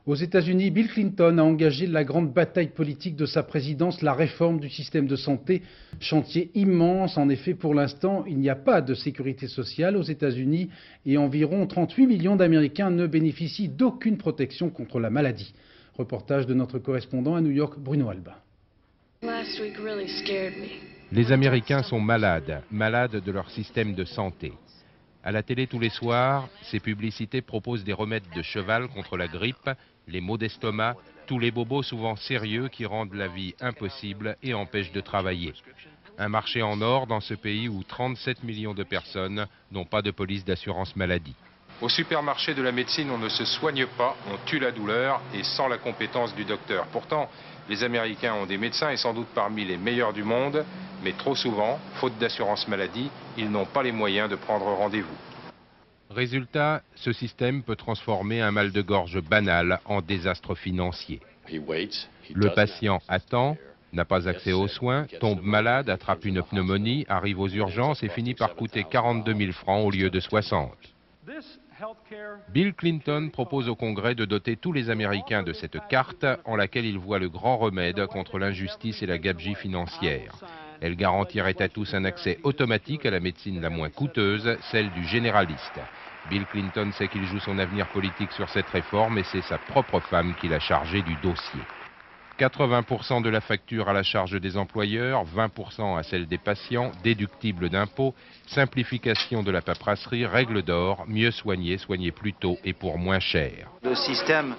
Aux États-Unis, Bill Clinton a engagé la grande bataille politique de sa présidence, la réforme du système de santé. Chantier immense. En effet, pour l'instant, il n'y a pas de sécurité sociale aux États-Unis et environ 38 millions d'Américains ne bénéficient d'aucune protection contre la maladie. Reportage de notre correspondant à New York, Bruno Alba. Les Américains sont malades de leur système de santé. À la télé tous les soirs, ces publicités proposent des remèdes de cheval contre la grippe, les maux d'estomac, tous les bobos souvent sérieux qui rendent la vie impossible et empêchent de travailler. Un marché en or dans ce pays où 37 millions de personnes n'ont pas de police d'assurance maladie. Au supermarché de la médecine, on ne se soigne pas, on tue la douleur et sans la compétence du docteur. Pourtant, les Américains ont des médecins et sans doute parmi les meilleurs du monde, mais trop souvent, faute d'assurance maladie, ils n'ont pas les moyens de prendre rendez-vous. Résultat, ce système peut transformer un mal de gorge banal en désastre financier. Le patient attend, n'a pas accès aux soins, tombe malade, attrape une pneumonie, arrive aux urgences et finit par coûter 42 000 francs au lieu de 60. Bill Clinton propose au Congrès de doter tous les Américains de cette carte en laquelle il voit le grand remède contre l'injustice et la gabegie financière. Elle garantirait à tous un accès automatique à la médecine la moins coûteuse, celle du généraliste. Bill Clinton sait qu'il joue son avenir politique sur cette réforme et c'est sa propre femme qui l'a chargé du dossier. 80% de la facture à la charge des employeurs, 20% à celle des patients, déductible d'impôts, simplification de la paperasserie, règle d'or, mieux soigner, soigner plus tôt et pour moins cher. Le système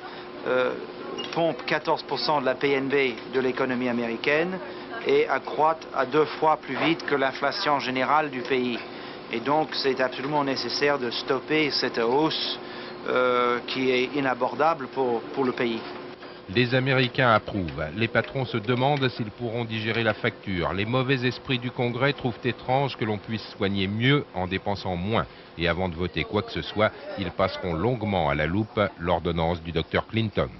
pompe 14% de la PNB de l'économie américaine et accroît à 2 fois plus vite que l'inflation générale du pays. Et donc c'est absolument nécessaire de stopper cette hausse qui est inabordable pour le pays. Les Américains approuvent. Les patrons se demandent s'ils pourront digérer la facture. Les mauvais esprits du Congrès trouvent étrange que l'on puisse soigner mieux en dépensant moins. Et avant de voter quoi que ce soit, ils passeront longuement à la loupe l'ordonnance du Dr Clinton.